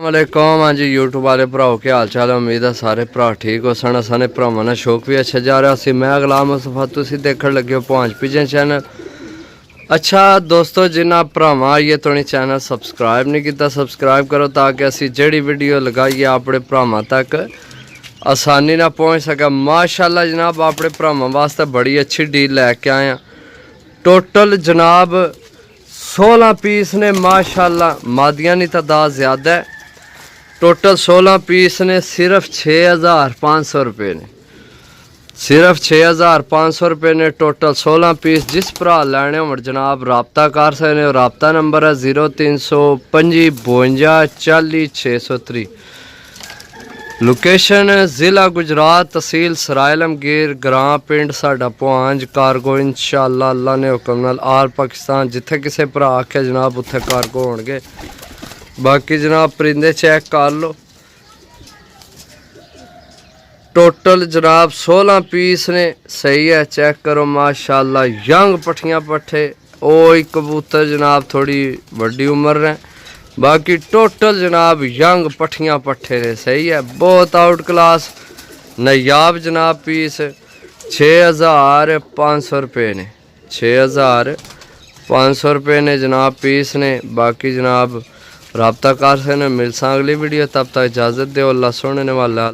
वालेकुम। हाँ जी यूट्यूब वाले भराओ क्या हाल चाल है। उम्मीद है सारे भरा ठीक हो सन। सारे भरावां ने शौक भी अच्छा जा रहा सी। मैं गुलाम मुस्तफा, तुसी देखण लगे हो पांच पिजन चैनल। अच्छा दोस्तों, जिन्ना भरावां ये तुनी चैनल सबसक्राइब नहीं किया, सबसक्राइब करो ताकि असी जेड़ी वीडियो लगाइए अपने भरावां तक आसानी ना पहुँच सके। माशाल्लाह जनाब, अपने भरावां वास्ते बड़ी अच्छी डील लैके आए हैं। टोटल जनाब 16 पीस ने। माशाल्लाह मादियां की तादाद ज़्यादा है। टोटल 16 पीस ने। सिर्फ 6500 रुपये ने। सिर्फ 6500 रुपये ने टोटल 16 पीस। जिस भरा लैने हो जनाब रबता कर सकते हो। रबता नंबर है 0325 52 40 603। लोकेशन ज़िला गुजरात, तहसील सरायलमगीर, ग्रां पिंड साडा पुआंज। कारगो इंशाअल्लाह अल्लाह ने हुक्म नाल आल पाकिस्तान जिथे किसी भरा आखे जनाब उत्थे कारगो होणगे। बाकी जनाब परिंदे चेक कर लो। टोटल जनाब 16 पीस ने। सही है, चेक करो माशाल्लाह। यंग पट्ठियां पट्ठे ओ कबूतर जनाब थोड़ी बड़ी उम्र है। बाकी टोटल जनाब यंग पट्ठियां पट्ठे ने। सही है, बहुत आउट क्लास नायाब जनाब पीस। 6500 रुपये ने। 6500 रुपये ने जनाब पीस ने। बाकी जनाब रब्ता कर सकते मिल सा अगली वीडियो। तब तक इजाज़त दो। अल्लाह सुनने वाला।